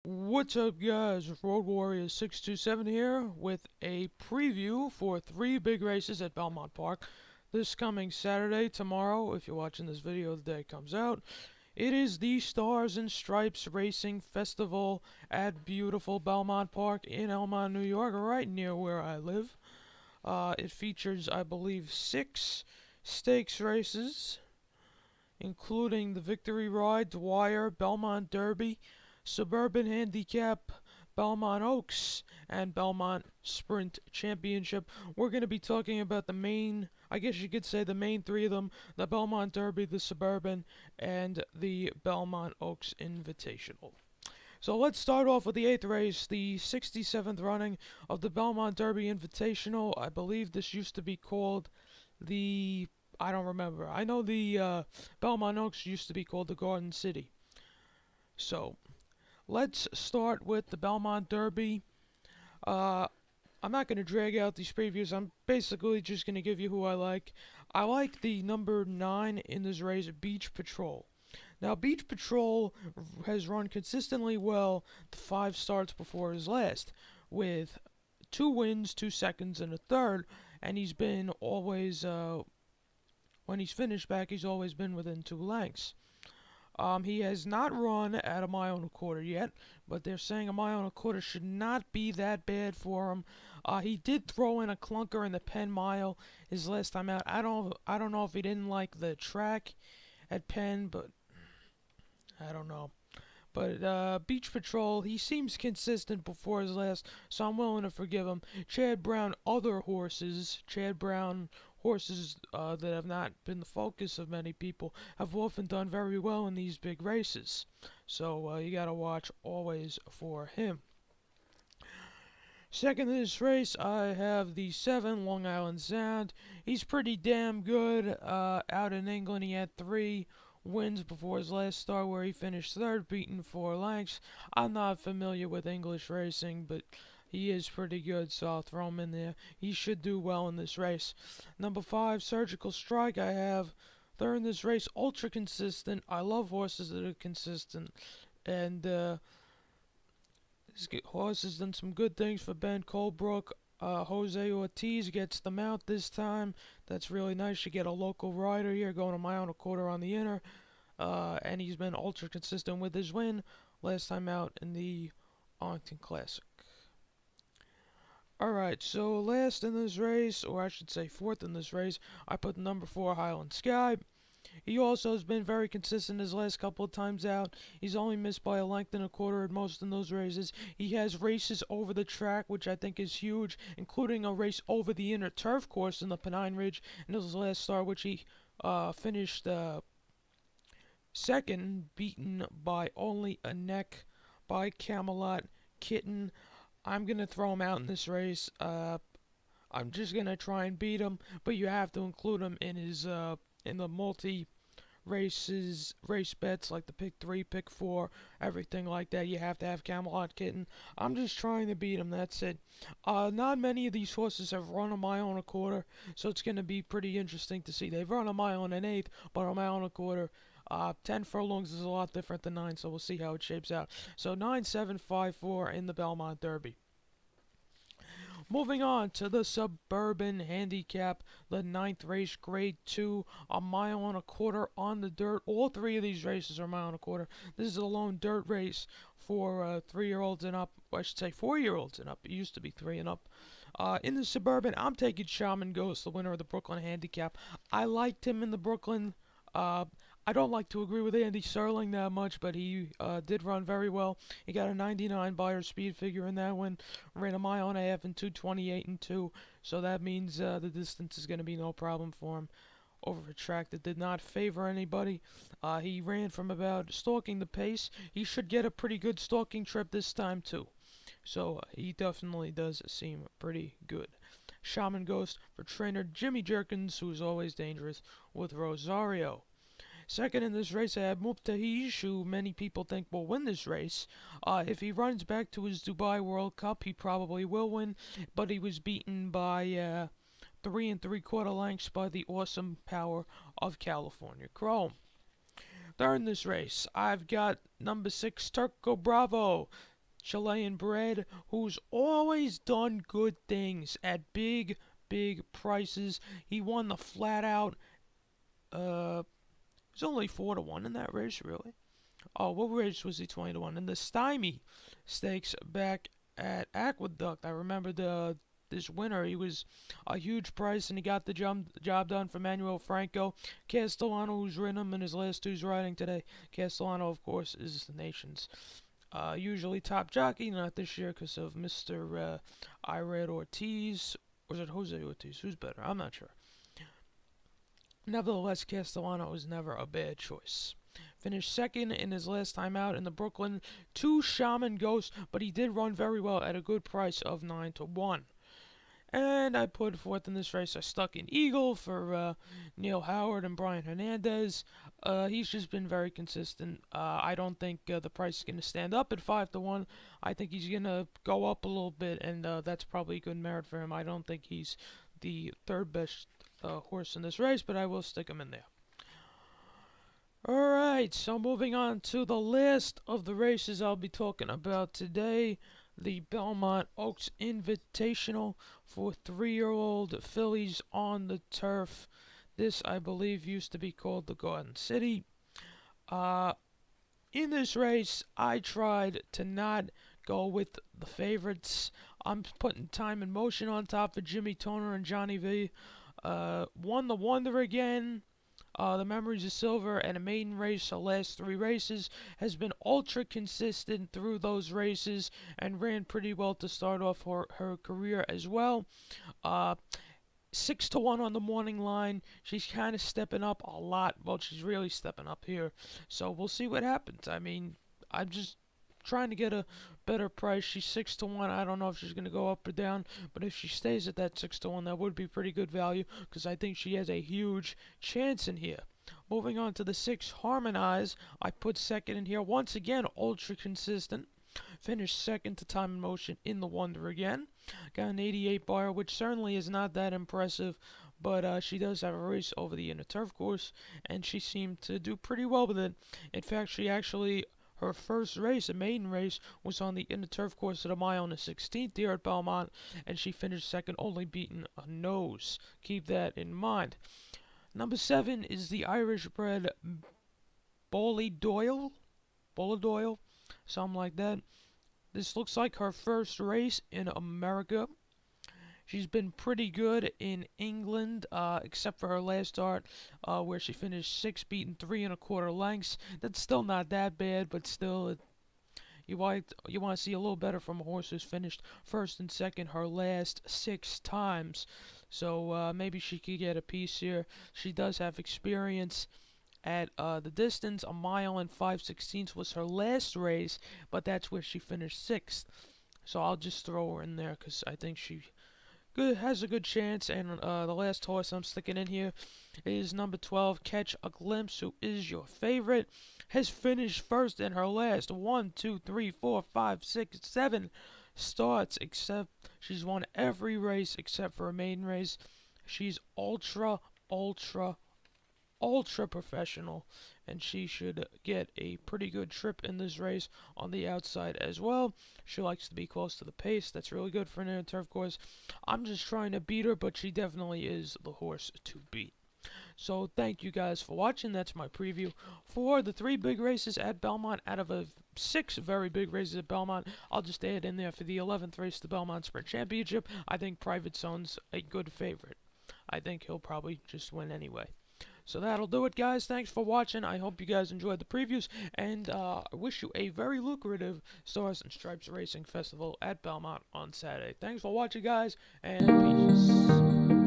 What's up, guys? Road Warrior 627 here with a preview for three big races at Belmont Park this coming Saturday. Tomorrow, if you're watching this video the day it comes out, it is the Stars and Stripes Racing Festival at beautiful Belmont Park in Elmont, New York, right near where I live. It features, I believe, 6 stakes races, including the Victory Ride, Dwyer, Belmont Derby, Suburban Handicap, Belmont Oaks, and Belmont Sprint Championship. We're going to be talking about the main, I guess you could say the main three of them, the Belmont Derby, the Suburban, and the Belmont Oaks Invitational. So let's start off with the 8th race, the 67th running of the Belmont Derby Invitational. I believe this used to be called the, I don't remember. I know the Belmont Oaks used to be called the Garden City. So let's start with the Belmont Derby. I'm not going to drag out these previews. I'm basically just going to give you who I like. I like the number 9 in this race, Beach Patrol. Now, Beach Patrol has run consistently well the 5 starts before his last, with 2 wins, 2 seconds, and a third, and he's been always, when he's finished back, he's always been within 2 lengths. He has not run at a mile and a quarter yet, but they're saying a mile and a quarter should not be that bad for him. He did throw in a clunker in the Penn Mile his last time out. I don't know if he didn't like the track at Penn, but I don't know. But Beach Patrol, he seems consistent before his last, so I'm willing to forgive him. Chad Brown horses that have not been the focus of many people, have often done very well in these big races. So you gotta watch always for him. Second in this race, I have the 7, Long Island Sound. He's pretty damn good. Out in England, he had 3 wins before his last start, where he finished 3rd, beaten 4 lengths. I'm not familiar with English racing, but he is pretty good, so I'll throw him in there. He should do well in this race. Number 5, Surgical Strike, I have 3rd in this race, ultra consistent. I love horses that are consistent, and this horse has done some good things for Ben Colebrook. Jose Ortiz gets the mount this time. That's really nice. You get a local rider here going a mile and a quarter on the inner. And he's been ultra consistent with his win last time out in the Arlington Classic. Alright, so last in this race, or I should say 4th in this race, I put number 4, Highland Sky. He also has been very consistent his last couple of times out. He's only missed by a length and a quarter at most in those races. He has races over the track, which I think is huge, including a race over the inner turf course in the Pennine Ridge in his last start, which he finished 2nd, beaten by only a neck by Camelot Kitten. I'm going to throw him out in this race. I'm just going to try and beat him, but you have to include him in his in the multi race bets, like the pick 3, pick 4, everything like that. You have to have Camelot Kitten. I'm just trying to beat him, that's it. Not many of these horses have run a mile and a quarter, so it's going to be pretty interesting to see. They've run a mile and an eighth, but a mile and a quarter. 10 furlongs is a lot different than 9, so we'll see how it shapes out. So 9, 7, 5, 4 in the Belmont Derby. Moving on to the Suburban Handicap, the 9th race, Grade 2, a mile and a quarter on the dirt. All 3 of these races are a mile and a quarter. This is a lone dirt race for 3-year-olds and up. Well, I should say 4-year-olds and up. It used to be 3 and up. In the Suburban, I'm taking Shaman Ghost, the winner of the Brooklyn Handicap. I liked him in the Brooklyn. I don't like to agree with Andy Serling that much, but he did run very well. He got a 99 Beyer speed figure in that one. Ran a mile and a half in 2:28 and 2, so that means the distance is going to be no problem for him over a track that did not favor anybody. He ran from about stalking the pace. He should get a pretty good stalking trip this time too. So he definitely does seem pretty good. Shaman Ghost for trainer Jimmy Jerkins, who's always dangerous with Rosario. Second in this race, I have Mubtahish, who many people think will win this race. If he runs back to his Dubai World Cup, he probably will win, but he was beaten by 3 3/4 lengths by the awesome power of California Chrome. Third in this race, I've got number 6, Turco Bravo. Chilean bred, who's always done good things at big, big prices. He won the flat out. It was only 4-1 in that race, really. Oh, what race was he 20-1? In the Stymie Stakes back at Aqueduct. I remember this winner. He was a huge price, and he got the job done for Manuel Franco. Castellano, who's ridden him in his last two's riding today. Castellano, of course, is the nation's usually top jockey. Not this year because of Mr. Irad Ortiz. Or is it Jose Ortiz? Who's better? I'm not sure. Nevertheless, Castellano was never a bad choice. Finished second in his last time out in the Brooklyn 2 Shaman Ghost, but he did run very well at a good price of 9-1. And I put fourth in this race. I stuck in Eagle for Neil Howard and Brian Hernandez. He's just been very consistent. I don't think the price is going to stand up at 5-1. I think he's going to go up a little bit, and that's probably a good merit for him. I don't think he's the third best horse in this race, but I will stick him in there. Alright, so moving on to the last of the races I'll be talking about today. The Belmont Oaks Invitational for 3-year-old fillies on the turf. This, I believe, used to be called the Garden City. In this race, I tried to not go with the favorites. I'm putting Time and Motion on top of Jimmy Toner and Johnny V. Won the Wonder again. The Memories of Silver and a maiden race, the last 3 races, has been ultra consistent through those races and ran pretty well to start off her career as well. 6-1 on the morning line. She's kind of stepping up a lot. Well, she's really stepping up here. So we'll see what happens. I mean, I'm just trying to get a better price. She's 6-1. I don't know if she's going to go up or down, but if she stays at that 6-1, that would be pretty good value because I think she has a huge chance in here. Moving on to the 6 Harmonize, I put second in here. Once again, ultra consistent. Finished second to Time and Motion in the Wonder again. Got an 88 bar, which certainly is not that impressive, but she does have a race over the inner turf course, and she seemed to do pretty well with it. In fact, her first race, a maiden race, was on the inner turf course at a mile and a 16th here at Belmont, and she finished second, only beaten a nose. Keep that in mind. Number 7 is the Irish bred Bolidoyle, something like that. This looks like her first race in America. She's been pretty good in England, except for her last start, where she finished 6th, beaten 3 1/4 lengths. That's still not that bad, but still, you want to see a little better from a horse who's finished first and second her last 6 times. So maybe she could get a piece here. She does have experience at the distance. A mile and 5/16 was her last race, but that's where she finished 6th. So I'll just throw her in there because I think she has a good chance. And the last horse I'm sticking in here is number 12, Catch a Glimpse, who is your favorite. Has finished first in her last 1, 2, 3, 4, 5, 6, 7 starts, except she's won every race except for a maiden race. She's ultra professional, and she should get a pretty good trip in this race on the outside as well. She likes to be close to the pace. That's really good for an inner turf course. I'm just trying to beat her, but she definitely is the horse to beat. So thank you guys for watching. That's my preview for the 3 big races at Belmont out of 6 very big races at Belmont. I'll just add in there for the 11th race, the Belmont Sprint Championship. I think Private Zone's a good favorite. I think he'll probably just win anyway. So that'll do it, guys. Thanks for watching. I hope you guys enjoyed the previews, and I wish you a very lucrative Stars and Stripes Racing Festival at Belmont on Saturday. Thanks for watching, guys, and peace.